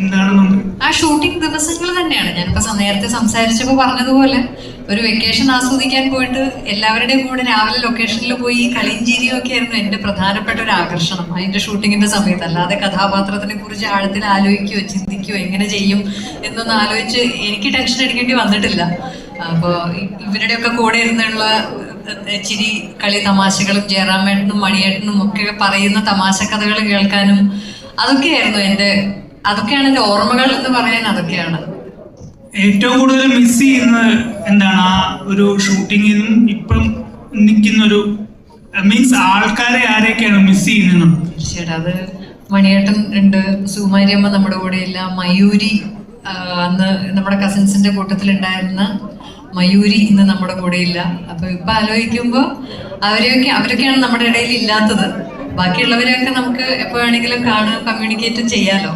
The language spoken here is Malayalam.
എന്താണെന്നുണ്ട്. ആ ഷൂട്ടിംഗ് ദിവസങ്ങൾ തന്നെയാണ്. ഞാനിപ്പോ നേരത്തെ സംസാരിച്ചപ്പോൾ പറഞ്ഞതുപോലെ ഒരു വെക്കേഷൻ ആസ്വദിക്കാൻ പോയിട്ട് എല്ലാവരുടെയും കൂടെ രാവിലെ ലൊക്കേഷനിൽ പോയി കളിയും ചിരിയും ഒക്കെ ആയിരുന്നു എന്റെ പ്രധാനപ്പെട്ട ഒരു ആകർഷണം അതിന്റെ ഷൂട്ടിങ്ങിന്റെ സമയത്ത്. അല്ലാതെ കഥാപാത്രത്തിനെ കുറിച്ച് ആഴത്തിൽ ആലോചിക്കുകയോ ചിന്തിക്കുകയോ എങ്ങനെ ചെയ്യും എന്നൊന്നും ആലോചിച്ച് എനിക്ക് ടെൻഷൻ അടിക്കേണ്ടി വന്നിട്ടില്ല. അപ്പോൾ ഇവരുടെയൊക്കെ കൂടെ ഇരുന്നുള്ള ചിരി കളി തമാശകളും ജയറാമേട്ടനും മണിയേട്ടനും ഒക്കെ പറയുന്ന തമാശ കഥകൾ കേൾക്കാനും അതൊക്കെയാണ് എൻ്റെ ഓർമ്മകൾ എന്ന് പറയാൻ. അതൊക്കെയാണ് ഏറ്റവും കൂടുതൽ മിസ് ചെയ്യുന്നത് എന്താണ്? ആ ഒരു ഷൂട്ടിങ്ങിനും ഇപ്പം നിൽക്കുന്ന ഒരു മീൻസ് ആൾക്കാരെ ആരെയൊക്കെയാണ് മിസ് ചെയ്യുന്നത്? തീർച്ചയായിട്ടും അത് മണിയേട്ടൻ ഉണ്ട്, സുകുമാരിയമ്മ നമ്മുടെ കൂടെ ഇല്ല, മയൂരി അന്ന് നമ്മുടെ കസിൻസിന്റെ കൂട്ടത്തിലുണ്ടായിരുന്ന മയൂരി ഇന്ന് നമ്മുടെ കൂടെ ഇല്ല. അപ്പൊ ഇപ്പൊ ആലോചിക്കുമ്പോൾ അവരൊക്കെയാണ് നമ്മുടെ ഇടയിൽ ഇല്ലാത്തത്. ബാക്കിയുള്ളവരെയൊക്കെ നമുക്ക് എപ്പോ വേണമെങ്കിലും കാണാൻ കമ്മ്യൂണിക്കേറ്റ് ചെയ്യാലോ.